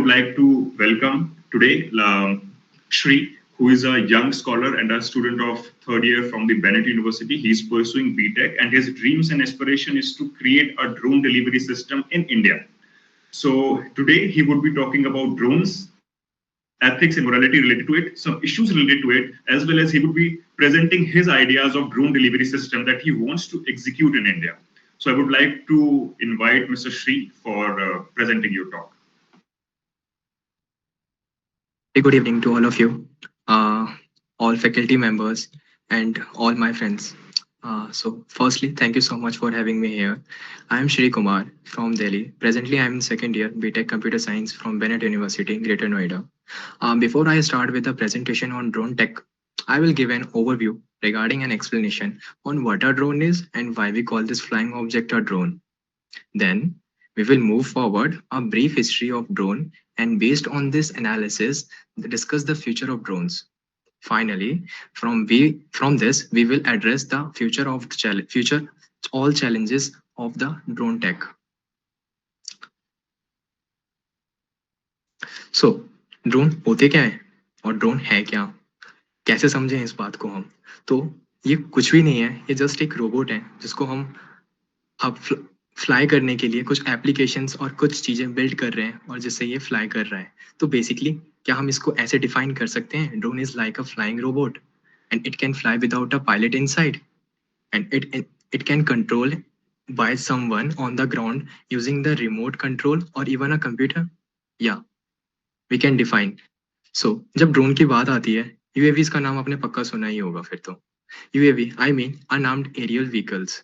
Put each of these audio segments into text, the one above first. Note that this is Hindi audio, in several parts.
would like to welcome today Shri, who is a young scholar and a student of third year from the Bennett University. He is pursuing BTech, and his dreams and aspiration is to create a drone delivery system in India. So today he would be talking about drones, ethics and morality related to it, some issues related to it, as well as he would be presenting his ideas of drone delivery system that he wants to execute in India. So I would like to invite Mr. Shri for presenting your talk. Very good evening to all of you, all faculty members, and all my friends. So, firstly, thank you so much for having me here. I am Shri Kumar from Delhi. Presently, I am in second year BTech Computer Science from Bennett University, Greater Noida. Before I start with the presentation on drone tech, I will give an overview regarding an explanation on what a drone is and why we call this flying object a drone. Then, we will move forward a brief history of drone, and based on this analysis, discuss the future of drones. Finally, from this we will address the future of all challenges of the drone tech. So, drone होते क्या है और ड्रोन है क्या, कैसे समझें इस बात को हम? तो ये कुछ भी नहीं है, ये जस्ट एक रोबोट है जिसको हम अब फ्लाई करने के लिए कुछ एप्लीकेशंस और कुछ चीज़ें बिल्ड कर रहे हैं और जिससे ये फ्लाई कर रहा है। तो बेसिकली क्या हम इसको ऐसे डिफाइन कर सकते हैं, drone is like a flying robot and it can fly without a pilot inside and it can control by someone on the ground using the remote control or even a computer. Yeah, we can define. So जब ड्रोन की बात आती है, UAVs का नाम आपने पक्का सुना ही होगा फिर तो। UAV, I mean unarmed aerial vehicles.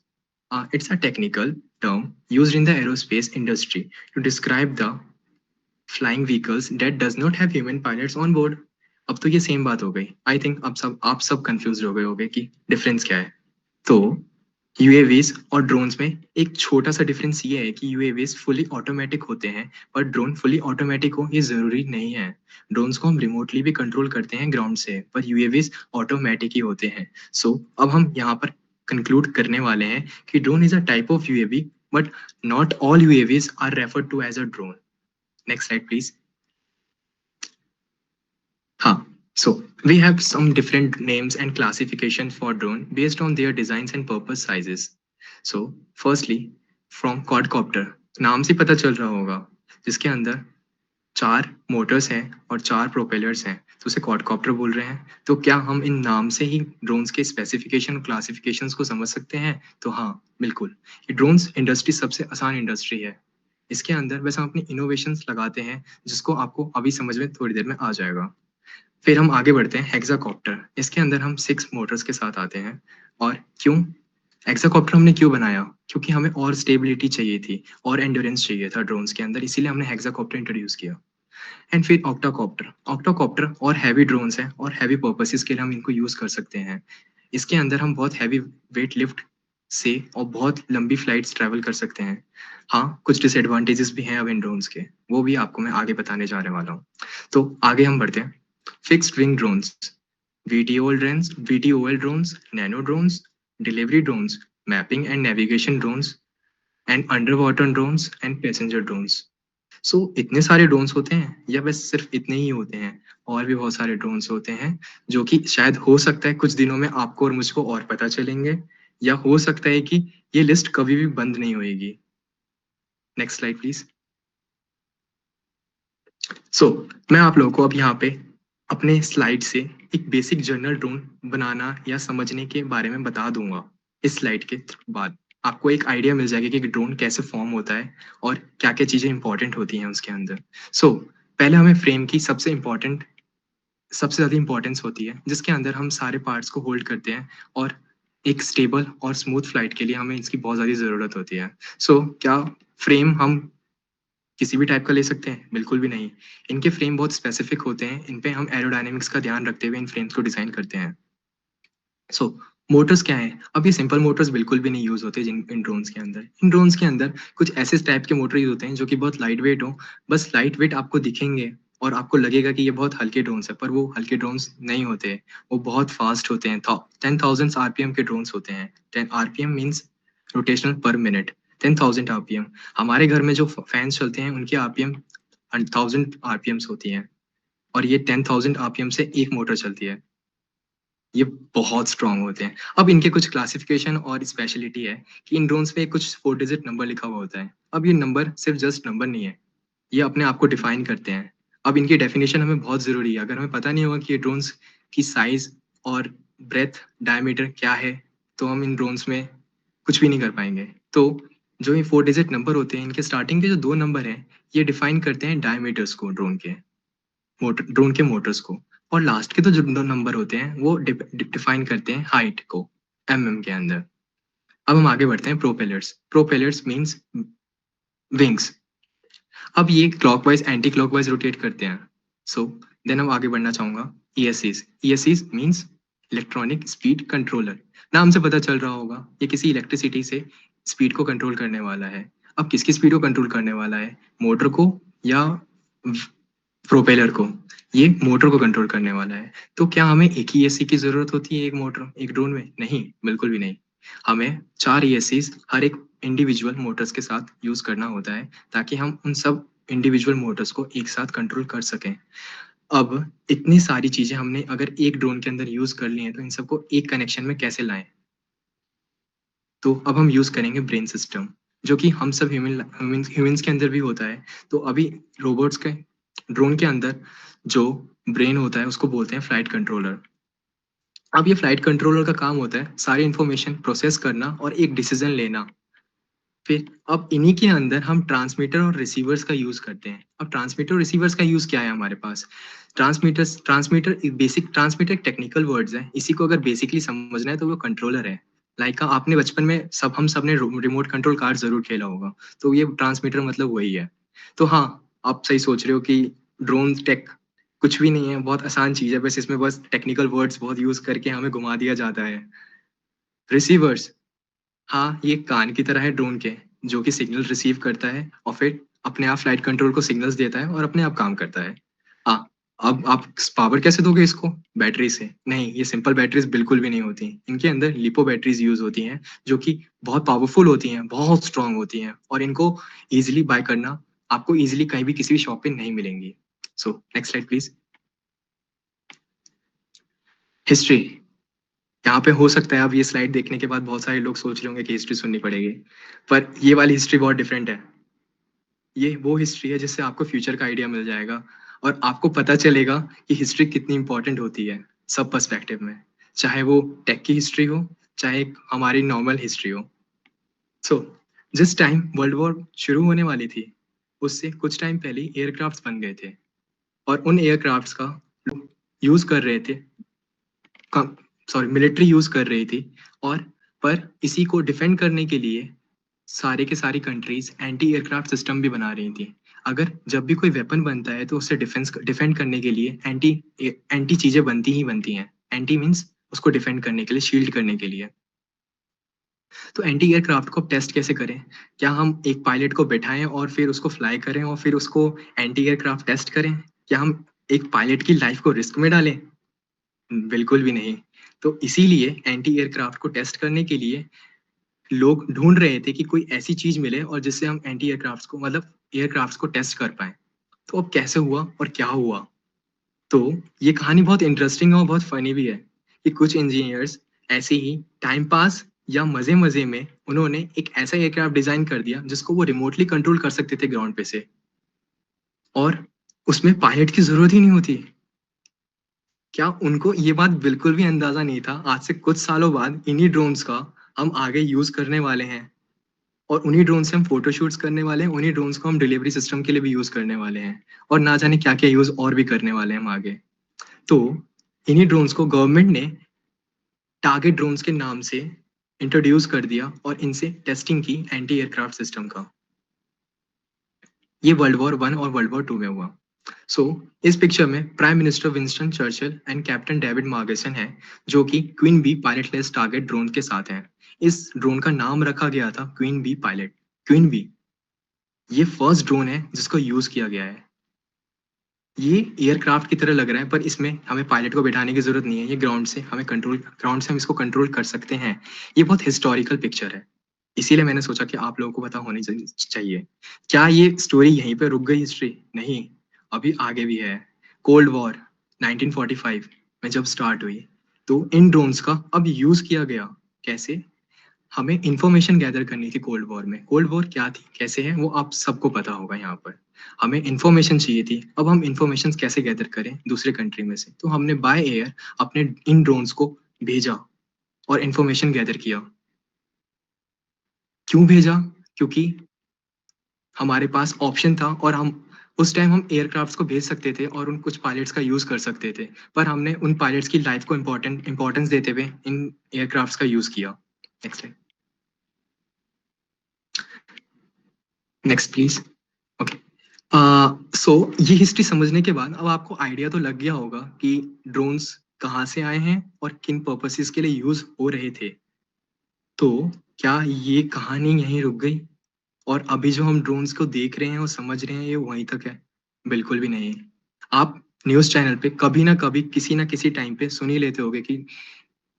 It's a technical term used in the aerospace industry to describe the flying vehicles that does not have human pilots on board. अब तो ये सेम बात हो गई। आई थिंक अब आप सब कंफ्यूज हो गए होंगे कि डिफरेंस क्या है। तो UAVs और ड्रोन्स में एक छोटा सा डिफरेंस ये है कि UAVs फुली ऑटोमेटिक होते हैं, पर ड्रोन फुली ऑटोमेटिक हो ये जरूरी नहीं है। ड्रोन्स को हम रिमोटली भी कंट्रोल करते हैं ग्राउंड से, पर UAVs ऑटोमेटिक ही होते हैं। सो अब हम यहाँ पर कंक्लूड करने वाले हैं कि drone is a type of UAV, but not all UAVs are referred to as a drone. Next slide, please. So we have some different names and classification for drone based on their designs and purpose sizes. So firstly, from quadcopter, नाम से पता चल रहा होगा, जिसके अंदर 4 मोटर्स हैं और 4 प्रोपेलर्स हैं, तो उसे क्वाडकॉप्टर बोल रहे हैं। तो क्या हम इन नाम से ही ड्रोन्स के स्पेसिफिकेशन और क्लासिफिकेशंस को समझ सकते हैं? तो हाँ, बिल्कुल। ये ड्रोन्स इंडस्ट्री सबसे आसान इंडस्ट्री है। इसके अंदर बस हम अपनी इनोवेशंस लगाते हैं, जिसको आपको अभी समझ में थोड़ी देर में आ जाएगा। फिर हम आगे बढ़ते हैं हेक्साकॉप्टर। इसके अंदर हम 6 मोटर्स के साथ आते हैं। और क्यों हेक्साकॉप्टर हमने क्यों बनाया? क्योंकि हमें और स्टेबिलिटी चाहिए थी और एंड्योरेंस चाहिए था ड्रोन्स के अंदर, इसीलिए हमने हेक्साकॉप्टर इंट्रोड्यूस किया। एंड फिर ऑक्टाकॉप्टर। ऑक्टाकॉप्टर और हैवी ड्रोन्स हैं और हैवी पर्पसेस के लिए हम इनको यूज कर सकते हैं। इसके अंदर हम बहुत हैवी वेट लिफ्ट से और बहुत लंबी फ्लाइट्स ट्रैवल कर सकते हैं। हाँ, कुछ डिसएडवांटेजेस भी हैं अब इन ड्रोन्स के, वो भी आपको मैं आगे बताने जाने वाला हूँ। तो आगे हम बढ़ते हैं। Fixed wing drones, VTOL drones, nano drones, delivery drones, mapping and navigation drones, and underwater drones and passenger drones. So इतने सारे ड्रोन्स होते हैं या बस सिर्फ इतने ही होते हैं? और भी बहुत सारे ड्रोन्स होते हैं जो कि शायद हो सकता है कुछ दिनों में आपको और मुझको और पता चलेंगे, या हो सकता है कि ये लिस्ट कभी भी बंद नहीं होएगी। Next slide please. सो मैं आप लोगों को अब यहाँ पे अपने स्लाइड से एक बेसिक जर्नल ड्रोन बनाना या समझने के बारे में बता दूंगा। इस स्लाइड के बाद आपको एक आइडिया मिल जाएगा कि ड्रोन कैसे फॉर्म होता है और क्या क्या चीजें इंपॉर्टेंट होती हैं उसके अंदर। सो पहले हमें फ्रेम की सबसे ज़्यादा इंपॉर्टेंस होती है, जिसके अंदर हम सारे पार्ट्स को होल्ड करते हैं और एक स्टेबल और स्मूथ फ्लाइट के लिए हमें इसकी बहुत ज़्यादा ज़रूरत होती है। सो क्या फ्रेम हम किसी भी टाइप का ले सकते हैं? बिल्कुल भी नहीं। इनके फ्रेम बहुत स्पेसिफिक होते हैं, इन पे हम एरोडायनेमिक्स का ध्यान रखते हुए इन फ्रेम्स को डिज़ाइन करते हैं। सो मोटर्स क्या हैं? अब ये सिंपल मोटर्स बिल्कुल भी नहीं यूज़ होते इन ड्रोन्स के अंदर। इन ड्रोन्स के अंदर कुछ ऐसे टाइप के मोटर यूज़ होते हैं जो कि बहुत लाइट वेट हो। बस लाइट वेट आपको दिखेंगे और आपको लगेगा कि ये बहुत हल्के ड्रोन्स है, पर वो हल्के ड्रोन्स नहीं होते, वो बहुत फास्ट होते हैं। 10,000 RPM के ड्रोन्स होते हैं। 10 RPM मीन्स रोटेशनल पर मिनट। 10,000 RPM। हमारे घर में जो फैंस चलते हैं उनके RPM 1000 आरपीएम्स होती हैं और ये 10,000 आरपीएम से एक मोटर चलती है। ये बहुत स्ट्रॉन्ग होते हैं। अब इनके कुछ क्लासिफिकेशन और स्पेशलिटी है कि इन ड्रोन्स पे कुछ 4 डिजिट नंबर लिखा हुआ होता है। अब ये नंबर सिर्फ जस्ट नंबर नहीं है, ये अपने आप को डिफाइन करते हैं। अब इनकी डेफिनेशन हमें बहुत ज़रूरी है। अगर हमें पता नहीं होगा कि ये ड्रोन्स की साइज़ और ब्रेथ, डायमीटर क्या है, तो हम इन ड्रोन्स में कुछ भी नहीं कर पाएँगे। तो जो ये 4 डिजिट नंबर होते हैं, इनके स्टार्टिंग के जो 2 नंबर हैं, ये डिफाइन करते हैं डायमीटर्स को ड्रोन के मोटर्स को। और लास्ट के तो जो 2 नंबर होते हैं, वो डिफाइन करते हैं हाइट को एमएम के अंदर। अब हम आगे बढ़ते हैं प्रोपेलर्स। Propellers means wings. अब ये क्लॉकवाइज एंटी क्लॉकवाइज रोटेट करते हैं। सो देन हम आगे बढ़ना चाहूंगा ईएससीज। ईएससीज मीन्स इलेक्ट्रॉनिक स्पीड कंट्रोलर। नाम से पता चल रहा होगा ये किसी इलेक्ट्रिसिटी से स्पीड को कंट्रोल करने वाला है। अब किसकी स्पीड को कंट्रोल करने वाला है, मोटर को या प्रोपेलर को? ये मोटर को कंट्रोल करने वाला है। तो क्या हमें एक ही ईएससी की जरूरत होती है एक मोटर एक ड्रोन में? नहीं, बिल्कुल भी नहीं। हमें 4 ईएससीज हर एक इंडिविजुअल मोटर्स के साथ यूज करना होता है ताकि हम उन सब इंडिविजुअल मोटर्स को एक साथ कंट्रोल कर सकें। अब इतनी सारी चीजें हमने अगर एक ड्रोन के अंदर यूज कर ली हैं, तो इन सबको एक कनेक्शन में कैसे लाएं? तो अब हम यूज करेंगे ब्रेन सिस्टम, जो कि हम सब ह्यूमंस के अंदर भी होता है। तो अभी रोबोट्स के ड्रोन के अंदर जो ब्रेन होता है उसको बोलते हैं फ्लाइट कंट्रोलर। अब ये फ्लाइट कंट्रोलर का काम होता है सारी इंफॉर्मेशन प्रोसेस करना और एक डिसीजन लेना। फिर अब इन्हीं के अंदर हम ट्रांसमीटर और रिसीवर्स का यूज करते हैं। अब ट्रांसमीटर और रिसीवर्स का यूज क्या है हमारे पास? ट्रांसमीटर एक टेक्निकल वर्ड्स है। इसी को अगर बेसिकली समझना है तो वो कंट्रोलर है। लाइक आपने बचपन में हम सब ने रिमोट कंट्रोल कार जरूर खेला होगा, तो ये ट्रांसमीटर मतलब वही है। तो हाँ, आप सही सोच रहे हो कि ड्रोन टेक कुछ भी नहीं है, बहुत आसान चीज है, बस इसमें बस टेक्निकल वर्ड्स बहुत यूज करके हमें घुमा दिया जाता है। रिसीवर्स, हाँ, ये कान की तरह है ड्रोन के, जो कि सिग्नल रिसीव करता है और फिर अपने आप फ्लाइट कंट्रोल को सिग्नल्स देता है और अपने आप काम करता है। हाँ, अब आप पावर कैसे दोगे इसको? बैटरी से? नहीं, ये सिंपल बैटरीज बिल्कुल भी नहीं होती। इनके अंदर लिपो बैटरीज यूज होती हैं, जो कि बहुत पावरफुल होती हैं, बहुत स्ट्रांग होती हैं और इनको इजीली बाय करना आपको इजीली कहीं भी किसी भी शॉप पे नहीं मिलेंगी। So next slide please. History. यहाँ पे हो सकता है अब ये स्लाइड देखने के बाद बहुत सारे लोग सोच रहे होंगे कि हिस्ट्री सुननी पड़ेगी, पर ये वाली हिस्ट्री बहुत डिफरेंट है। ये वो हिस्ट्री है जिससे आपको फ्यूचर का आइडिया मिल जाएगा और आपको पता चलेगा कि हिस्ट्री कितनी इंपॉर्टेंट होती है सब पर्सपेक्टिव में, चाहे वो टेक की हिस्ट्री हो, चाहे हमारी नॉर्मल हिस्ट्री हो। सो जिस टाइम वर्ल्ड वॉर शुरू होने वाली थी, उससे कुछ टाइम पहले एयरक्राफ्ट्स बन गए थे और उन एयरक्राफ्ट्स का यूज कर रहे थे, सॉरी, मिलिट्री यूज कर रही थी। और पर इसी को डिफेंड करने के लिए सारे के सारी कंट्रीज एंटी एयरक्राफ्ट सिस्टम भी बना रही थी। अगर जब भी कोई वेपन बनता है तो उससे डिफेंड करने के लिए एंटी एंटी चीजें बनती ही बनती हैं। एंटी मीन्स उसको डिफेंड करने के लिए, शील्ड करने के लिए। तो एंटी एयरक्राफ्ट को टेस्ट कैसे करें? क्या हम एक पायलट को बैठाएं और फिर उसको फ्लाई करें और फिर उसको एंटी एयरक्राफ्ट टेस्ट करें? क्या हम एक पायलट की लाइफ को रिस्क में डालें? बिल्कुल भी नहीं। तो इसीलिए एंटी एयरक्राफ्ट को टेस्ट करने के लिए लोग ढूंढ रहे थे कि कोई ऐसी चीज मिले और जिससे हम एंटी एयरक्राफ्ट्स को, मतलब एयरक्राफ्ट्स को टेस्ट कर पाए। तो अब कैसे हुआ और क्या हुआ? तो ये कहानी बहुत इंटरेस्टिंग है और बहुत फनी भी है कि कुछ इंजीनियर्स ऐसे ही टाइम पास या मजे मजे में उन्होंने एक ऐसा एयरक्राफ्ट डिजाइन कर दिया जिसको वो रिमोटली कंट्रोल कर सकते थे ग्राउंड पे से, और उसमें पायलट की जरूरत ही नहीं होती। क्या उनको ये बात बिल्कुल भी अंदाजा नहीं था आज से कुछ सालों बाद इन्हीं ड्रोन्स का हम आगे यूज करने वाले हैं और उन्हीं ड्रोन से हम फोटो शूट्स करने वाले हैं, उन्हीं ड्रोन्स को हम डिलीवरी सिस्टम के लिए भी यूज करने वाले हैं और ना जाने क्या क्या यूज और भी करने वाले हैं हम आगे। तो इन्हीं ड्रोन्स को गवर्नमेंट ने टारगेट ड्रोन्स के नाम से इंट्रोड्यूस कर दिया और इनसे टेस्टिंग की एंटी एयरक्राफ्ट सिस्टम का। ये वर्ल्ड वॉर 1 और वर्ल्ड वॉर 2 में हुआ। इस पिक्चर में prime minister Winston Churchill and captain David Margesson है, जो कि queen bee pilotless target drone के साथ हैं। इस ड्रोन का नाम रखा गया था queen bee pilot. Queen bee ये फर्स्ट ड्रोन है जिसको यूज किया गया है। ये एयरक्राफ्ट की तरह लग रहा है, पर इसमें हमें पायलट को बैठाने की जरूरत नहीं है। ये ग्राउंड से हम इसको कंट्रोल कर सकते हैं। ये बहुत हिस्टोरिकल पिक्चर है। इसीलिए मैंने सोचा कि आप लोगों को पता होनी चाहिए। क्या ये स्टोरी यहीं पे रुक गई हिस्ट्री? नहीं, अभी आगे भी है। कोल्ड वॉर 1945 में जब स्टार्ट हुई, तो इन ड्रोन्स का अब यूज़ किया गया। कैसे? हमें इन्फॉर्मेशन गैदर करनी थी कोल्ड वॉर में। कोल्ड वॉर क्या थी, कैसे है, वो आप सबको पता होगा यहाँ पर। हमें इन्फॉर्मेशन चाहिए थी। अब हम इन्फॉर्मेशन कैसे गैदर करें दूसरे कंट्री में से? तो हमने बाय एयर अपने इन ड्रोन्स को भेजा और इन्फॉर्मेशन गैदर किया। क्यों भेजा? क्योंकि हमारे पास ऑप्शन था और हम उस टाइम हम एयरक्राफ्ट्स को भेज सकते थे और उन कुछ पायलट्स का यूज़ कर सकते थे। पर हमने उन पायलट्स की लाइफ को इम्पोर्टेंस देते हुए इन एयरक्राफ्ट्स का यूज़ किया। Next slide. Next please. Okay. So ये हिस्ट्री समझने के बाद अब आपको आइडिया तो लग गया होगा कि ड्रोन्स कहाँ से आए हैं और किन पर्पसेस के लिए यूज़ हो रहे थे। तो क्या ये कहानी यहीं रुक गई और अभी जो हम ड्रोन्स को देख रहे हैं और समझ रहे हैं ये वहीं तक है? बिल्कुल भी नहीं। आप न्यूज़ चैनल पे कभी ना कभी किसी ना किसी टाइम पे सुन ही लेते होगे कि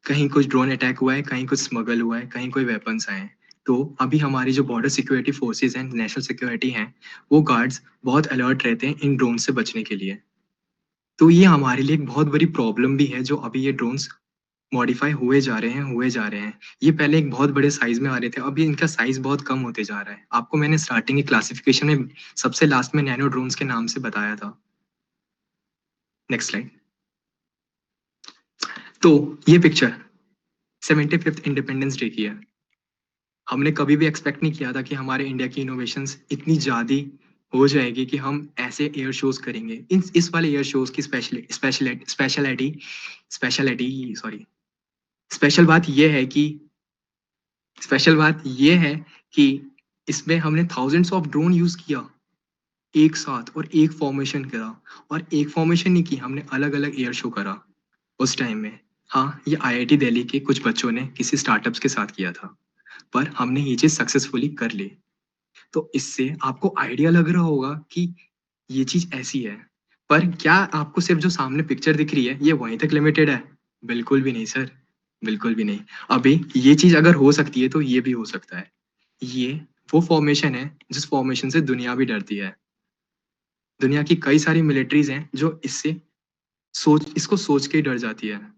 कहीं कुछ ड्रोन अटैक हुआ है, कहीं कुछ स्मगल हुआ है, कहीं कोई वेपन्स आए हैं। तो अभी हमारी जो बॉर्डर सिक्योरिटी फोर्सेस हैं, नेशनल सिक्योरिटी हैं, वो गार्ड्स बहुत अलर्ट रहते हैं इन ड्रोन से बचने के लिए। तो ये हमारे लिए एक बहुत बड़ी प्रॉब्लम भी है जो अभी ये ड्रोन्स मॉडिफाई हुए जा रहे हैं। ये पहले एक बहुत बड़े साइज़ में आ रहे थे, अभी इनका साइज़ बहुत कम होते जा रहा है। आपको मैंने स्टार्टिंग की क्लासिफिकेशन में सबसे लास्ट में नैनो ड्रोन्स के नाम से बताया था। Next slide. तो ये पिक्चर 75th इंडिपेंडेंस डे की है। हमने कभी भी एक्सपेक्ट नहीं किया था कि हमारे इंडिया की इनोवेशंस इतनी ज़्यादा हो जाएगी कि हम ऐसे एयर शोज़ करेंगे। इस वाले एयर शोज़ की स्पेशलिटी सॉरी स्पेशल बात ये है कि स्पेशल बात ये है कि इसमें हमने थाउजेंड्स ऑफ ड्रोन यूज़ किया एक साथ और एक फॉर्मेशन करा और एक फॉर्मेशन नहीं की, हमने अलग-अलग एयर शो करा उस टाइम में। हाँ, ये आईआईटी दिल्ली के कुछ बच्चों ने किसी स्टार्टअप्स के साथ किया था, पर हमने ये चीज़ सक्सेसफुली कर ली। तो इससे आपको आइडिया लग रहा होगा कि ये चीज़ ऐसी है। पर क्या आपको सिर्फ़ जो सामने पिक्चर दिख रही है, ये वहीं तक लिमिटेड है? बिल्कुल भी नहीं सर, बिल्कुल भी नहीं। अभी ये चीज़ अगर हो सकती है, तो ये भी हो सकता है। ये वो फ़ॉर्मेशन है, जिस फ़ॉर्मेशन से दुनिया भी डरती है। दुनिया की कई सारी मिलिट्रीज़ हैं, जो इसको सोच के ही डर जाती है।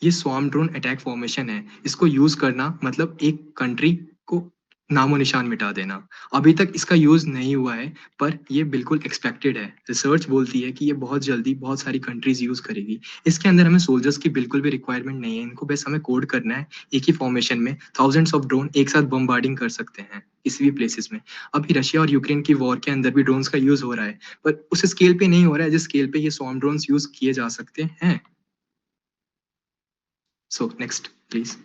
ये स्वार्म ड्रोन अटैक फॉर्मेशन है। इसको यूज़ करना मतलब एक कंट्री को नामो-निशान मिटा देना। अभी तक इसका यूज़ नहीं हुआ है, पर ये बिल्कुल एक्सपेक्टेड है। रिसर्च बोलती है कि ये बहुत जल्दी बहुत सारी कंट्रीज़ यूज़ करेगी। इसके अंदर हमें सोल्जर्स की बिल्कुल भी रिक्वायरमेंट नहीं है। इनको बस हमें कोड करना है, एक ही फॉर्मेशन में थाउज़ेंड्स ऑफ ड्रोन एक साथ बम्बार्डिंग कर सकते हैं, किसी भी प्लेसेस में। अभी रशिया और यूक्रेन की वॉर के अंदर भी ड्रोन्स का यूज़ हो रहा है, पर उस स्केल पे नहीं हो रहा है, जिस स्केल पे ये स्वार्म ड्रोन्स यूज़ किए जा सकते हैं। So next please.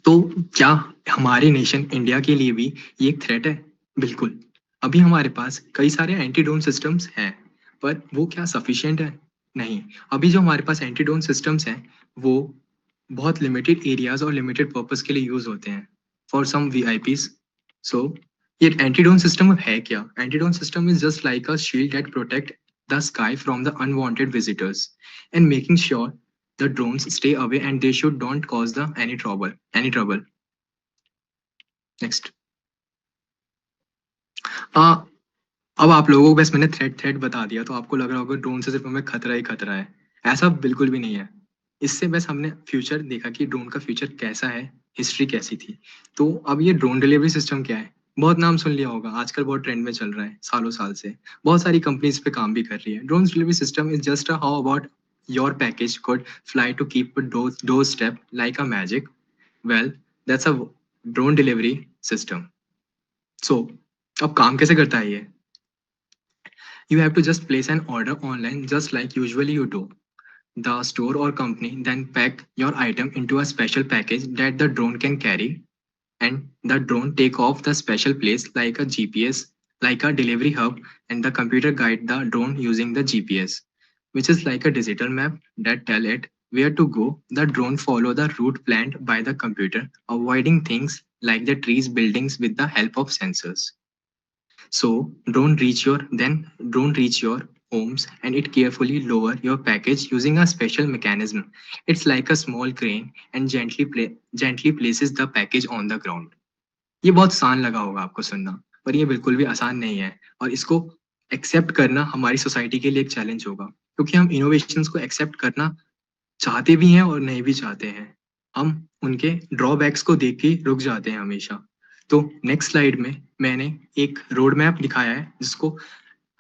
तो क्या हमारे नेशन इंडिया के लिए भी ये एक थ्रेट है? बिल्कुल। अभी हमारे पास कई सारे एंटी ड्रोन सिस्टम्स हैं, पर वो क्या सफिशिएंट है? नहीं। अभी जो हमारे पास एंटी ड्रोन सिस्टम्स हैं, वो बहुत लिमिटेड एरियाज़ और लिमिटेड पर्पस के लिए यूज़ होते हैं, फॉर सम वीआईपीज़। सो ये एंटी ड्रोन सिस्टम है क्या? Anti drone system is just like a shield that protect the sky from the unwanted visitors and making sure the drones stay away and they should don't cause the any trouble. Next. uh, अब आप लोगों को बस मैंने थ्रेड बता दिया, तो आपको लग रहा होगा ड्रोन से सिर्फ हमें खतरा ही खतरा है। ऐसा बिल्कुल भी नहीं है। इससे बस हमने फ्यूचर देखा कि ड्रोन का फ्यूचर कैसा है, हिस्ट्री कैसी थी। तो अब ये ड्रोन डिलीवरी सिस्टम क्या है? बहुत नाम सुन लिया होगा, आजकल बहुत ट्रेंड में चल रहा है सालों साल से। बहुत सारी कंपनीज पे काम भी कर रही है। Drone delivery system is just a how about your package could fly to keep a doorstep like a magic. Well, that's a drone delivery system. So, अब काम कैसे करता है ये? You have to just place an order online just like usually you do. The store or company then pack your item into a special package that the drone can carry, and the drone take off the special place like a GPS, like a delivery hub, and the computer guide the drone using the GPS, which is like a digital map that tell it where to go. The drone follow the route planned by the computer, avoiding things like the trees, buildings with the help of sensors. So drone reach your homes and it carefully lower your package using a special mechanism. It's like a small crane and gently places the package on the ground. ये बहुत आसान लगा होगा आपको सुनना, पर ये बिल्कुल भी आसान नहीं है और इसको एक्सेप्ट करना हमारी सोसाइटी के लिए एक चैलेंज होगा, क्योंकि हम इनोवेशंस को एक्सेप्ट करना चाहते भी हैं और नहीं भी चाहते हैं। हम उनके ड्रॉबैक्स को देख के रुक जाते हैं हमेशा। तो नेक्स्ट स्लाइड में मैंने एक रोड मैप दिखाया है जिसको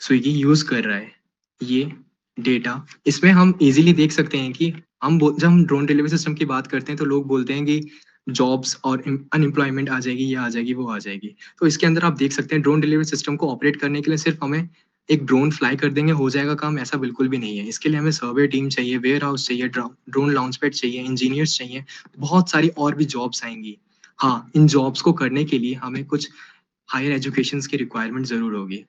स्विगी यूज़ कर रहा है। ये डेटा इसमें हम इज़िली देख सकते हैं कि जब हम ड्रोन डिलीवरी सिस्टम की बात करते हैं तो लोग बोलते हैं कि जॉब्स और अनएम्प्लॉयमेंट आ जाएगी, ये आ जाएगी, वो आ जाएगी। तो इसके अंदर आप देख सकते हैं ड्रोन डिलीवरी सिस्टम को ऑपरेट करने के लिए सिर्फ हमें एक ड्रोन फ्लाई कर देंगे हो जाएगा काम, ऐसा बिल्कुल भी नहीं है। इसके लिए हमें सर्वे टीम चाहिए, वेयर हाउस चाहिए, ड्रोन लॉन्च पैड चाहिए, इंजीनियर्स चाहिए, बहुत सारी और भी जॉब्स आएंगी। हाँ, इन जॉब्स को करने के लिए हमें कुछ हायर एजुकेशन की रिक्वायरमेंट ज़रूर होगी।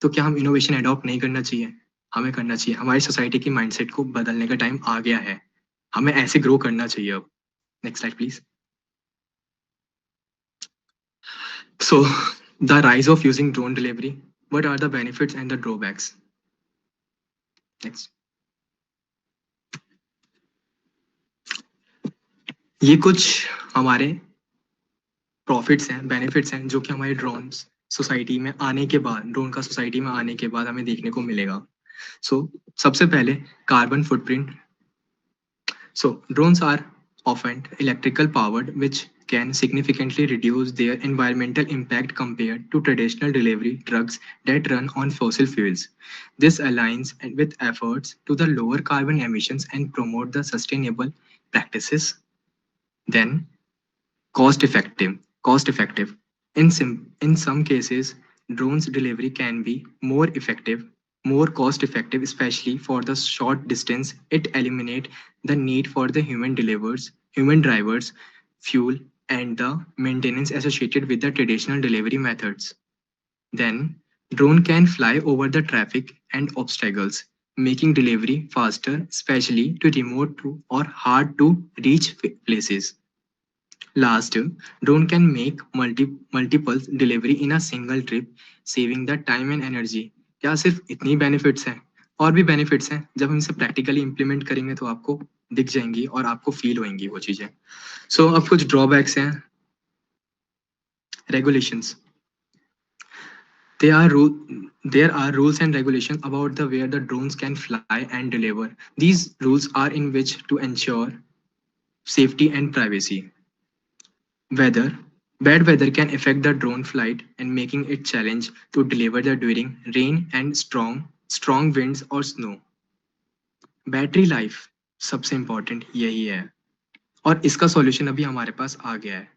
तो क्या हम इनोवेशन अडॉप्ट नहीं करना चाहिए? हमें करना चाहिए। हमारी सोसाइटी की माइंडसेट को बदलने का टाइम आ गया है। हमें ऐसे ग्रो करना चाहिए अब। Next slide please. So, the rise of using drone delivery. What are the benefits and the drawbacks? Next. ये कुछ हमारे प्रॉफिट्स हैं, बेनिफिट्स हैं जो कि हमारे ड्रोन्स सोसाइटी में आने के बाद, ड्रोन का सोसाइटी में आने के बाद हमें देखने को मिलेगा। सबसे पहले carbon footprint. Drones are often electrical powered, which can significantly reduce their environmental impact compared to traditional delivery trucks that run on fossil fuels. This aligns with efforts to the lower carbon emissions and promote the sustainable practices. Then, cost effective. In some cases, drones delivery can be more cost effective, especially for the short distance. It eliminate the need for the human drivers, fuel, and the maintenance associated with the traditional delivery methods. Then, drone can fly over the traffic and obstacles, making delivery faster, especially to remote or hard to reach places. Last, drone can make multiple delivery in a single trip, saving the time and energy. क्या सिर्फ इतनी बेनिफिट्स हैं? और भी बेनिफिट्स हैं, जब हम इसे प्रैक्टिकली इम्प्लीमेंट करेंगे तो आपको दिख जाएंगी और आपको फील होंगी वो चीजें। अब कुछ ड्रॉबैक्स हैं। Regulations. There are rules and regulations about the where the drones can fly and deliver. These rules are in which to ensure safety and privacy. Bad weather can affect the drone flight and making it challenge to deliver during rain and strong winds or snow. Battery life सबसे इम्पोर्टेंट यही है और इसका सॉल्यूशन अभी हमारे पास आ गया है।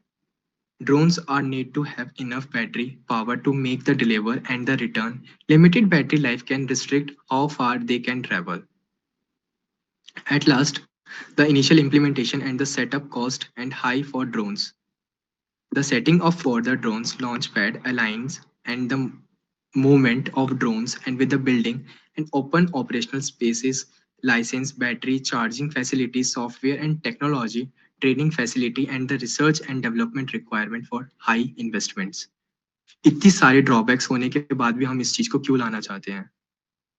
Drones are need to have enough battery power to make the deliver and the return. Limited battery life can restrict how far they can travel. At last, the initial implementation and the setup cost and high for drones. The setting of for the drones launch pad aligns and the movement of drones and with the building and open operational spaces, license, battery, charging facilities, software and technology, training facility and the research and development requirement for high investments. इतनी सारे ड्रॉबैक्स होने के बाद भी हम इस चीज को क्यों लाना चाहते हैं?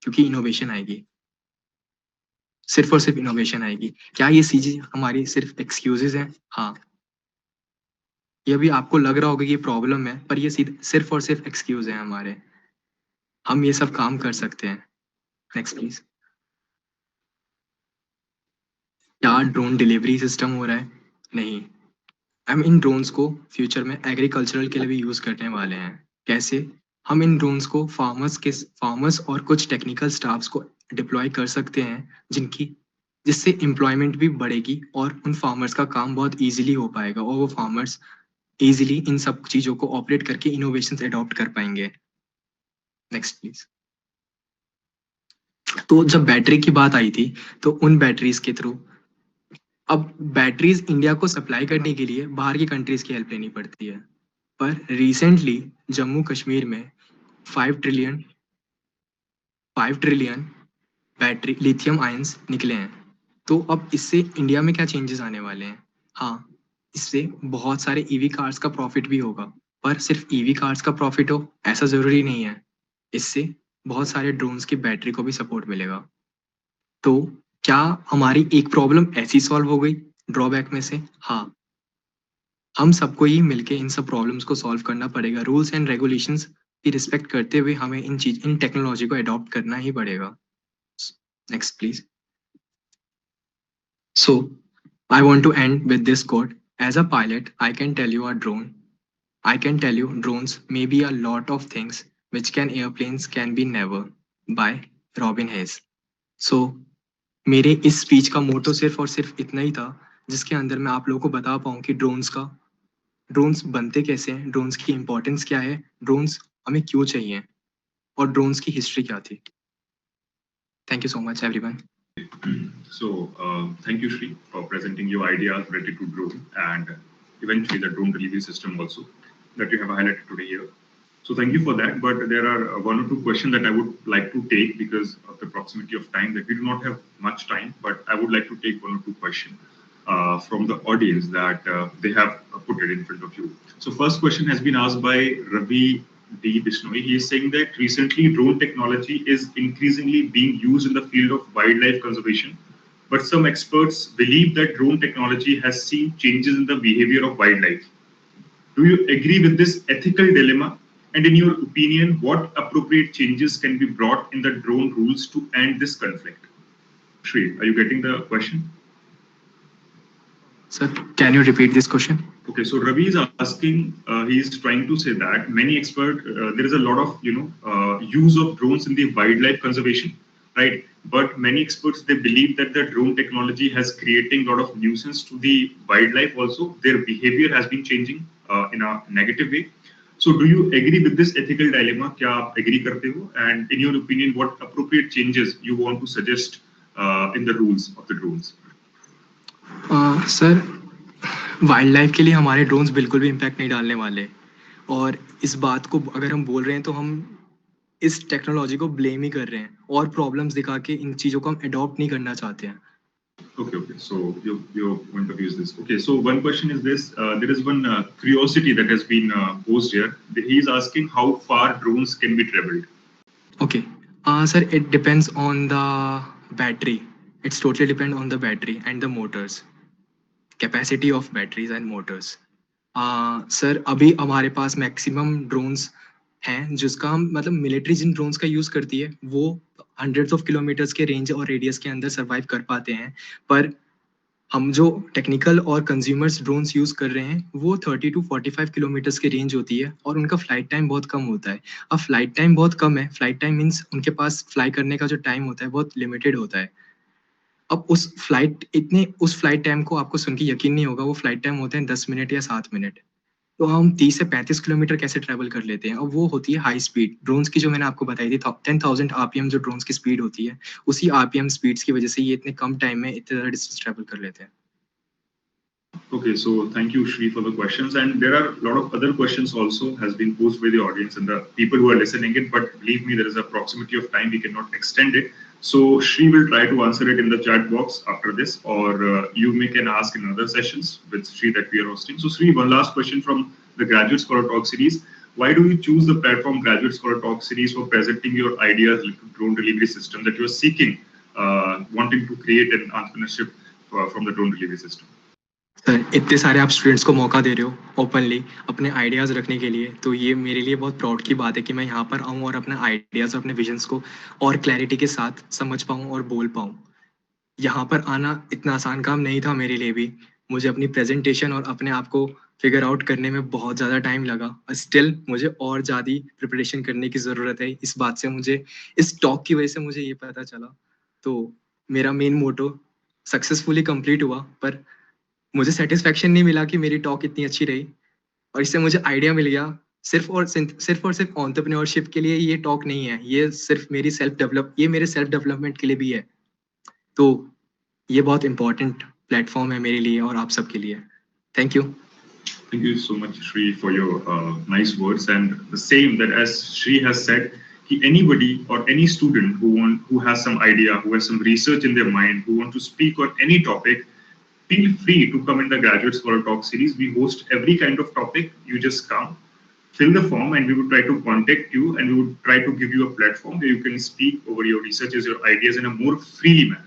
क्योंकि इनोवेशन आएगी, सिर्फ और सिर्फ इनोवेशन आएगी। क्या ये चीजें हमारी सिर्फ एक्सक्यूजेज हैं? हाँ, ये भी आपको लग रहा होगा कि ये प्रॉब्लम है, पर ये सिर्फ और सिर्फ एक्सक्यूज है हमारे। हम ये सब काम कर सकते हैं। Next please. क्या ड्रोन डिलीवरी सिस्टम हो रहा है? नहीं। हम इन ड्रोन्स को फ्यूचर में एग्रीकल्चरल के लिए भी यूज करने वाले हैं। कैसे? हम इन ड्रोन्स को फार्मर्स और कुछ टेक्निकल स्टाफ्स को डिप्लॉय कर सकते हैं जिससे एम्प्लॉयमेंट भी बढ़ेगी और उन फार्मर्स का काम बहुत इजीली हो पाएगा और वो फार्मर्स इजीली इन सब चीजों को ऑपरेट करके इनोवेशंस अडॉप्ट कर पाएंगे। Next please. तो जब बैटरी की बात आई थी तो उन बैटरीज के थ्रू अब बैटरीज इंडिया को सप्लाई करने के लिए बाहर की कंट्रीज की हेल्प लेनी पड़ती है, पर रिसेंटली जम्मू कश्मीर में 5 ट्रिलियन बैटरी लिथियम आयंस निकले हैं। तो अब इससे इंडिया में क्या चेंजेस आने वाले हैं? हाँ, इससे बहुत सारे ईवी कार्स का प्रॉफिट भी होगा, पर सिर्फ ईवी कार्स का प्रॉफिट हो ऐसा जरूरी नहीं है। इससे बहुत सारे ड्रोन्स की बैटरी को भी सपोर्ट मिलेगा। तो क्या हमारी एक प्रॉब्लम ऐसी सॉल्व हो गई ड्रॉबैक में से? हाँ, हम सबको ही मिलके इन सब प्रॉब्लम्स को सॉल्व करना पड़ेगा। रूल्स एंड रेगुलेशंस की रिस्पेक्ट करते हुए हमें इन टेक्नोलॉजी को अडॉप्ट करना ही पड़ेगा। Next please. So, I want to end with this quote. As a pilot, I can tell you a drone. I can tell you drones may be a lot of things which can airplanes can be never. By Robin Hayes. So, मेरे इस स्पीच का मोटो सिर्फ और सिर्फ इतना ही था जिसके अंदर मैं आप लोगों को बता पाऊँ कि ड्रोन्स बनते कैसे हैं, ड्रोन्स की इंपॉर्टेंस क्या है, ड्रोन्स हमें क्यों चाहिए और ड्रोन्स की हिस्ट्री क्या थी। Thank you so much everyone. So, thank you, Shri, for presenting your ideas related to drone and eventually the drone delivery system also that you have highlighted today here. So, thank you for that. But there are one or two questions that I would like to take because of the proximity of time. That we do not have much time, but I would like to take one or two questions from the audience that they have put it in front of you. So, first question has been asked by Ravi D. Bishnoi. He is saying that recently drone technology is increasingly being used in the field of wildlife conservation, but some experts believe that drone technology has seen changes in the behavior of wildlife. Do you agree with this ethical dilemma? And in your opinion, what appropriate changes can be brought in the drone rules to end this conflict? Shri, are you getting the question? Sir, can you repeat this question? Okay, so Ravi is asking, he is trying to say that many expert, there is a lot of use of drones in the wildlife conservation, right? But many experts they believe that the drone technology has creating a lot of nuisance to the wildlife. Also, their behavior has been changing in a negative way. So, do you agree with this ethical dilemma? क्या आप agree करते हो? And in your opinion, what appropriate changes you want to suggest in the rules of the drones? Sir, wild life के लिए हमारे ड्रोन्स बिल्कुल भी इम्पैक्ट नहीं डालने वाले और इस बात को अगर हम बोल रहे हैं तो हम इस टेक्नोलॉजी को ब्लेम ही कर रहे हैं और प्रॉब्लम्स दिखा के इन चीज़ों को हम अडॉप्ट नहीं करना चाहते हैं। Okay. So your point of view is this. Okay. So one question is this. There is one curiosity that has been posed here. He is asking how far drones can be traveled. Okay. Sir, it depends on the battery. It's totally depend on the battery and the motors. Capacity of batteries and motors. Sir अभी हमारे पास मैक्सिमम ड्रोन्स हैं जिसका हम मतलब मिलिट्री जिन ड्रोन्स का यूज़ करती है वो हंड्रेड्स ऑफ किलोमीटर्स के रेंज और रेडियस के अंदर सर्वाइव कर पाते हैं, पर हम जो टेक्निकल और कंज्यूमर्स ड्रोन्स यूज़ कर रहे हैं वो 30 टू 45 किलोमीटर्स की रेंज होती है और उनका फ्लाइट टाइम बहुत कम होता है। अब फ्लाइट टाइम बहुत कम है, फ्लाइट टाइम मीन्स उनके पास फ्लाई करने का जो टाइम होता है बहुत लिमिटेड होता है। अब उस फ्लाइट टाइम को आपको सुन के यकीन नहीं होगा, वो फ्लाइट टाइम होते हैं 10 मिनट या 7 मिनट। तो हम 30 से 35 किलोमीटर कैसे ट्रैवल कर लेते हैं? अब वो होती है हाई स्पीड ड्रोन्स की जो मैंने आपको बताई थी 10,000 आरपीएम जो ड्रोन्स की स्पीड होती है, उसी आरपीएम स्पीड्स की वजह से ये इतने कम टाइम में इतने ज़्यादा डिस्टेंस ट्रैवल कर लेते हैं। Okay, so thank you, Shri, for the questions. And there are a lot of other questions also has been posed by the audience and the people who are listening it. But believe me, there is a proximity of time. We cannot extend it. So Shri will try to answer it in the chat box after this, or you can ask in other sessions with Shri that we are hosting. So Shri, one last question from the Graduate Scholar Talk series. Why do you choose the platform Graduate Scholar Talk series for presenting your ideas related to drone delivery system that you are seeking, wanting to create an entrepreneurship from the drone delivery system? Sir, इतने सारे आप स्टूडेंट्स को मौका दे रहे हो ओपनली अपने आइडियाज़ रखने के लिए, तो ये मेरे लिए बहुत प्राउड की बात है कि मैं यहाँ पर आऊँ और अपने आइडियाज़ अपने विजन्स को और क्लैरिटी के साथ समझ पाऊँ और बोल पाऊँ। यहाँ पर आना इतना आसान काम नहीं था मेरे लिए भी। मुझे अपनी प्रेजेंटेशन और अपने आप को फिगर आउट करने में बहुत ज़्यादा टाइम लगा और स्टिल मुझे और ज़्यादा प्रिपरेशन करने की ज़रूरत है। इस बात से मुझे इस टॉक की वजह से मुझे ये पता चला। तो मेरा मेन मोटो सक्सेसफुली कंप्लीट हुआ, पर मुझे सेटिस्फेक्शन नहीं मिला कि मेरी टॉक इतनी अच्छी रही और इससे मुझे आइडिया मिल गया सिर्फ एंटरप्रेन्योरशिप के लिए ये टॉक नहीं है, ये सिर्फ मेरे सेल्फ डेवलपमेंट के लिए भी है। तो ये बहुत इम्पोर्टेंट प्लेटफॉर्म है मेरे लिए और आप सबके लिए। Thank you. Thank you so much, Shri, for your nice words. And the same that as Shri has said, anybody or any student who has some idea, who has some research in their mind, who want to speak on any topic, feel free to come in the Graduate Scholar Talk series. We host every kind of topic. You just come, fill the form, and we would try to contact you, and we would try to give you a platform where you can speak over your researches, your ideas in a more freely manner.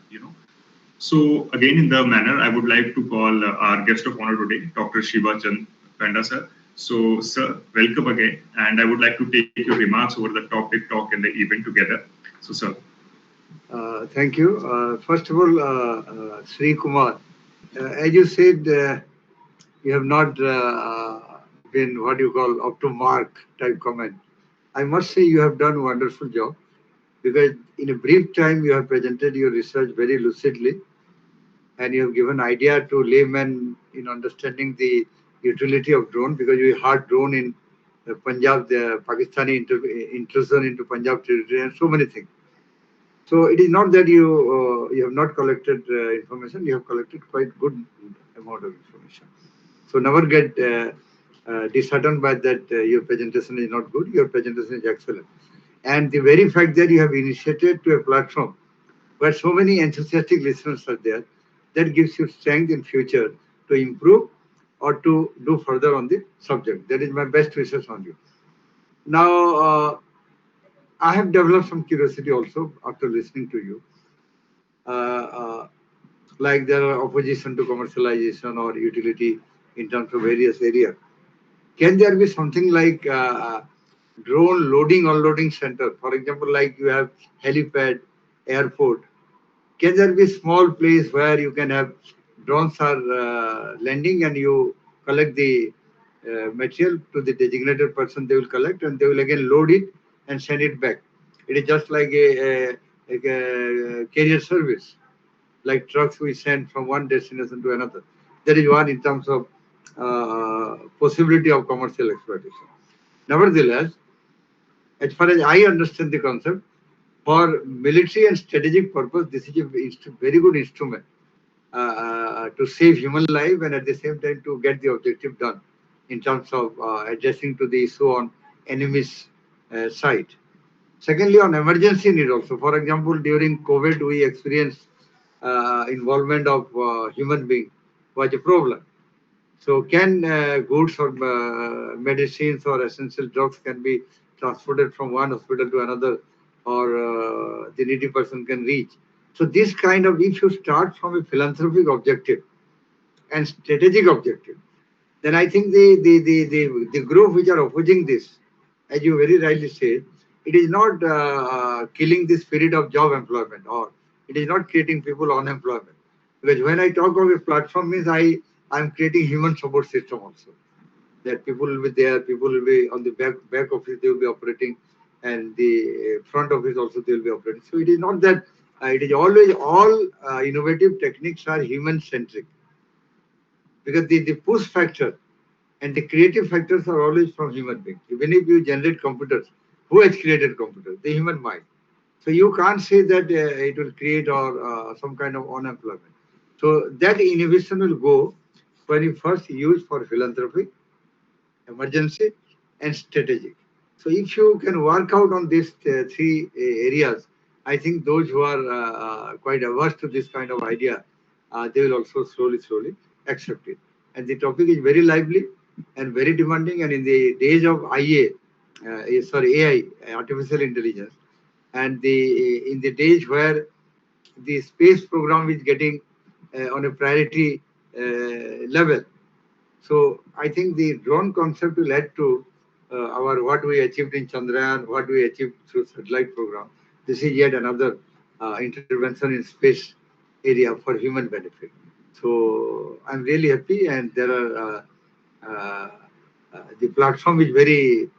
So again, in the manner, I would like to call our guest of honor today, Dr. Shiva Chand Panda sir. So, sir, welcome again, and I would like to take your remarks over the topic, talk, and the event together. So, sir. Thank you. First of all, Sri Kumar, as you said, you have not been what you call up to mark type comment. I must say you have done a wonderful job because in a brief time you have presented your research very lucidly and you have given idea to laymen in understanding the utility of drone because we had drone in Punjab, the Pakistani intrusion into Punjab territory and so many things. So it is not that you have not collected information. You have collected quite good amount of information. So never get disheartened by that your presentation is not good. Your presentation is excellent. And the very fact that you have initiated to a platform where so many enthusiastic listeners are there, that gives you strength in future to improve or to do further on the subject. That is my best wishes on you. Now, I have developed some curiosity also after listening to you. Uh, uh, like there are opposition to commercialization or utility in terms of various areas. Can there be something like drone loading unloading center? For example, like you have helipad, airport. Can there be small place where you can have drones are landing and you collect the material to the designated person they will collect and they will again load it and send it back. It is just like a carrier service, like trucks we send from one destination to another. That is one in terms of possibility of commercial exploitation. Nevertheless, as far as I understand the concept, for military and strategic purpose, this is a very good instrument to save human life and at the same time to get the objective done in terms of addressing to the issue on enemy's side. Secondly, on emergency need also. For example, during COVID, we experienced involvement of human being was a problem. So can goods or medicines or essential drugs can be transported from one hospital to another or the needy person can reach. So this kind of, if you start from a philanthropic objective and strategic objective, then I think the group which are opposing this, as you very rightly said, it is not killing the spirit of job employment or it is not creating people unemployment. Because when I talk of a platform means I'm creating human support system also. That people will be there, people will be on the back office, they will be operating, and the front office also they will be operating. So it is not that it is always all innovative techniques are human centric because the push factor and the creative factors are always from human beings. Even if you generate computers, who has created computers? The human mind. So you can't say that it will create or some kind of unemployment. So that innovation will go when you first use for philanthropy, emergency, and strategic. So if you can work out on these three areas, I think those who are quite averse to this kind of idea, they will also slowly accept it. And the topic is very lively and very demanding. And in the days of AI, artificial intelligence, and in the days where the space program is getting on a priority level. So I think the drone concept will add to our what we achieved in Chandrayaan, what we achieved through satellite program. This is yet another intervention in space area for human benefit. So I'm really happy, and there are the platform is very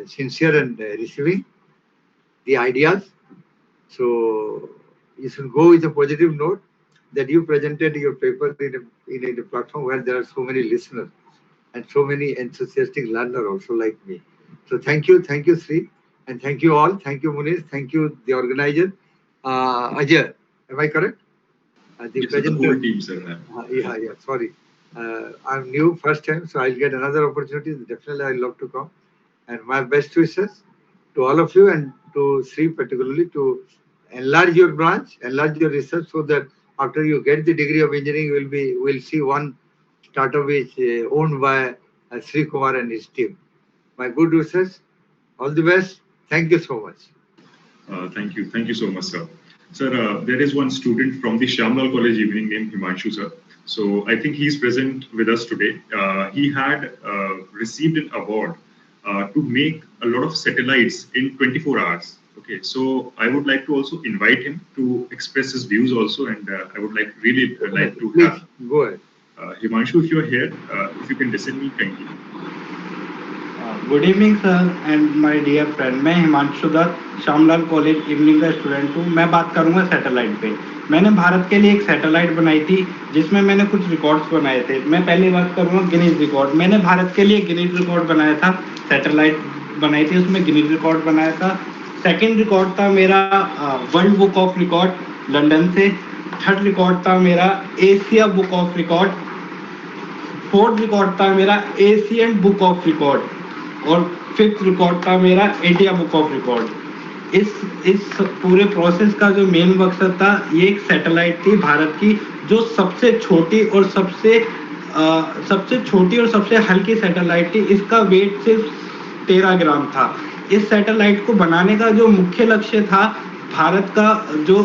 sincere and receiving the ideas. So you should go with a positive note that you presented your paper in a platform where there are so many listeners and so many enthusiastic learners also like me. So thank you, Sri, and thank you all. Thank you, Munish. Thank you, the organizer. Ajay, am I correct? The yes, presenter. The whole team, sir. Yeah. Sorry, I'm new, first time, so I'll get another opportunity. Definitely, I'd love to come. And my best wishes to all of you and to Sri particularly to enlarge your branch, enlarge your research so that after you get the degree of engineering, we'll see one startup which owned by Sri Kumar and his team. my good wishes. All the best. Thank you so much. Thank you so much, sir. Sir, there is one student from the Shamlal College evening named Himanshu, sir. So I think he's present with us today. He had received an award to make a lot of satellites in 24 hours. Okay, so I would like to also invite him to express his views also, and I would like really like to Please have go ahead. Himanshu, if you are here, if you can listen me kindly. Good evening sir and my dear friend, मैं हिमांशु दत्त श्यामलाल कॉलेज इवनिंग का स्टूडेंट हूँ। मैं बात करूँगा सैटेलाइट पे। मैंने भारत के लिए एक सैटेलाइट बनाई थी जिसमें मैंने कुछ रिकॉर्ड्स बनाए थे। मैं पहले बात करूँगा गिनीज रिकॉर्ड। मैंने भारत के लिए गिनीज रिकॉर्ड बनाया था, सैटेलाइट बनाई थी, उसमें गिनीज रिकॉर्ड बनाया था। सेकेंड रिकॉर्ड था मेरा world book of record London से। थर्ड रिकॉर्ड था मेरा Asia book of record. Fourth record था मेरा एशियन बुक ऑफ रिकॉर्ड और फिफ्थ रिकॉर्ड था मेरा इंडिया बुक ऑफ रिकॉर्ड। इस पूरे प्रोसेस का जो मेन मकसद था, ये एक सैटेलाइट थी भारत की जो सबसे छोटी और सबसे हल्की सैटेलाइट थी। इसका वेट सिर्फ 13 ग्राम था। इस सैटेलाइट को बनाने का जो मुख्य लक्ष्य था, भारत का जो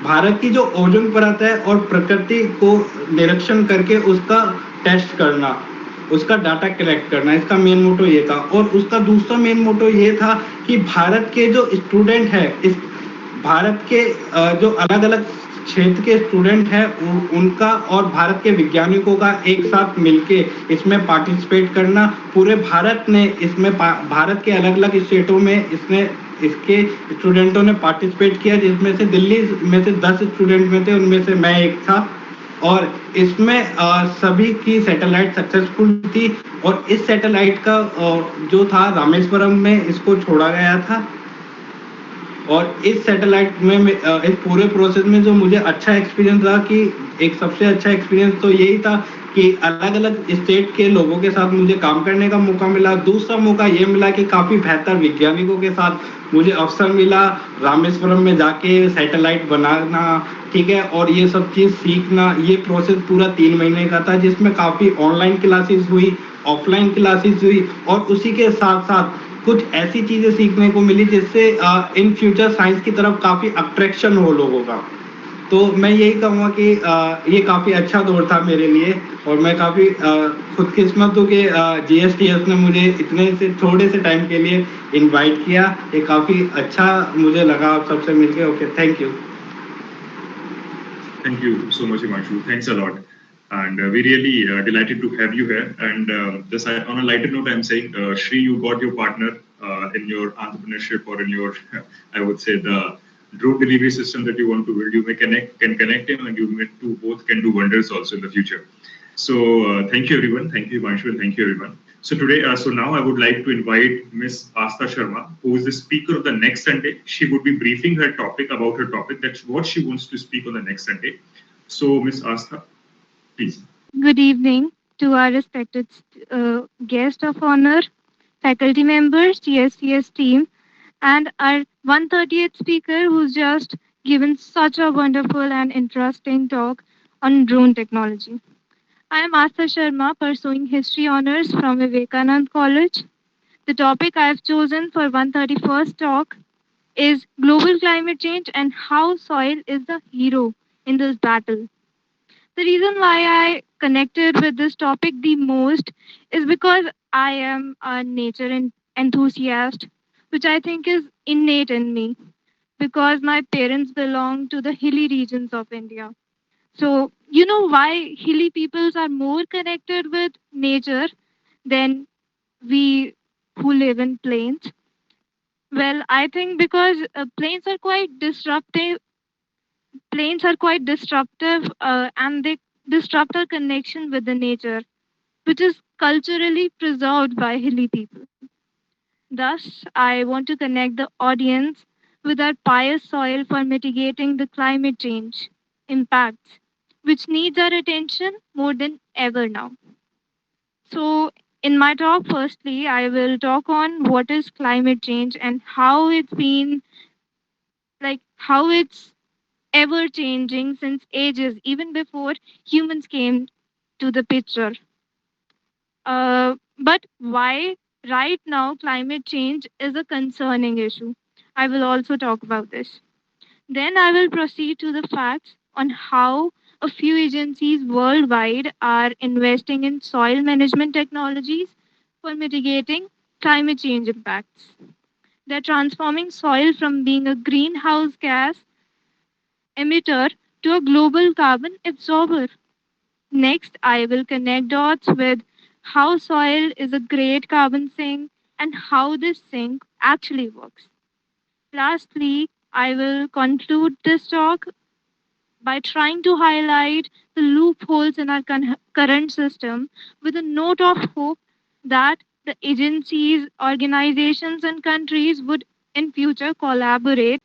भारत की जो ओजोन परत है और प्रकृति को निरीक्षण करके उसका टेस्ट करना, उसका डाटा कलेक्ट करना, इसका मेन मोटो ये था। और उसका दूसरा मेन मोटो ये था कि भारत के जो स्टूडेंट है, इस भारत के जो अलग अलग क्षेत्र के स्टूडेंट हैं उनका और भारत के वैज्ञानिकों का एक साथ मिलके इसमें पार्टिसिपेट करना। पूरे भारत ने इसमें भारत के अलग अलग स्टेटों में इसके स्टूडेंटों ने पार्टिसिपेट किया, जिसमें से दिल्ली में से 10 स्टूडेंट में थे, उनमें से मैं एक था। और इसमें सभी की सैटेलाइट सक्सेसफुल थी। और इस सैटेलाइट का जो था रामेश्वरम में इसको छोड़ा गया था। और इस सैटेलाइट में इस पूरे प्रोसेस में जो मुझे अच्छा एक्सपीरियंस रहा कि एक सबसे अच्छा एक्सपीरियंस तो यही था कि अलग अलग स्टेट के लोगों के साथ मुझे काम करने का मौका मिला। दूसरा मौका ये मिला कि काफ़ी बेहतर वैज्ञानिकों के साथ मुझे अवसर मिला रामेश्वरम में जाके सैटेलाइट बनाना, ठीक है, और ये सब चीज़ सीखना। ये प्रोसेस पूरा 3 महीने का था, जिसमें काफ़ी ऑनलाइन क्लासेस हुई, ऑफलाइन क्लासेस हुई, और उसी के साथ साथ कुछ ऐसी चीजें सीखने को मिली जिससे इन फ्यूचर साइंस की तरफ काफी अट्रैक्शन हो लोगों का। तो मैं यही कहूँगा कि ये काफी अच्छा दौर था मेरे लिए और मैं काफी खुदकिस्मत हूँ कि GSTS ने मुझे इतने से थोड़े से टाइम के लिए इनवाइट किया। ये काफी अच्छा मुझे लगा आप सबसे मिलके। Okay, thank you. Thank you so much, Himanshu. Thanks a lot. And we really delighted to have you here. And just on a lighter note, I'm saying, Shri, you got your partner in your entrepreneurship or in your, I would say, the drone delivery system that you want to build. You may connect him, and you may two both can do wonders also in the future. So thank you, everyone. Thank you, Himanshu, and thank you, everyone. So today, so now I would like to invite Miss Astha Sharma, who is the speaker of the next Sunday. She would be briefing her topic about her topic. That's what she wants to speak on the next Sunday. So, Miss Astha, please. Good evening to our respected guest of honor, faculty members, GSTS team, and our 130th speaker who's just given such a wonderful and interesting talk on drone technology. I am Astha Sharma, pursuing history honors from Vivekanand College. The topic I have chosen for 131st talk is global climate change and how soil is the hero in this battle. The reason why I connected with this topic the most is because I am a nature enthusiast, which I think is innate in me because my parents belong to the hilly regions of India. So, you know why hilly peoples are more connected with nature than we who live in plains? Well, I think because plains are quite disruptive and they disrupt our connection with the nature, which is culturally preserved by hilly people. Thus, I want to connect the audience with our pious soil for mitigating the climate change impacts, which needs our attention more than ever now. So, in my talk, firstly, I will talk on what is climate change and how it's ever changing since ages, even before humans came to the picture. But why right now climate change is a concerning issue? I will also talk about this. Then I will proceed to the facts on how a few agencies worldwide are investing in soil management technologies for mitigating climate change impacts. They're transforming soil from being a greenhouse gas emitter to a global carbon absorber. Next, I will connect dots with how soil is a great carbon sink and how this sink actually works. Lastly, I will conclude this talk by trying to highlight the loopholes in our current system with a note of hope that the agencies, organizations, and countries would in future collaborate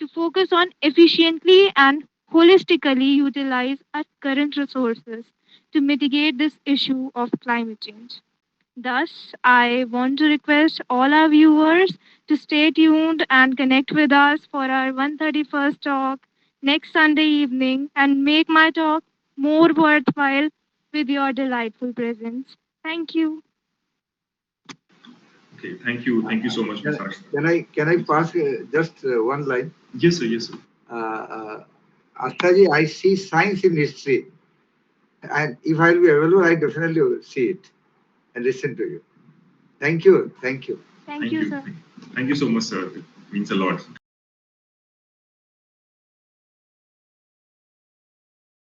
to focus on efficiently and holistically utilize our current resources to mitigate this issue of climate change. Thus, I want to request all our viewers to stay tuned and connect with us for our 131st talk next Sunday evening and make my talk more worthwhile with your delightful presence. Thank you. Okay, thank you so much, Ms. Harsh. Can I pass just one line? Yes, sir. Yes, sir. Astaji, I see science in history, and if I'll be available, I definitely will see it and listen to you. Thank you. Thank you, sir. Thank you so much, sir. It means a lot.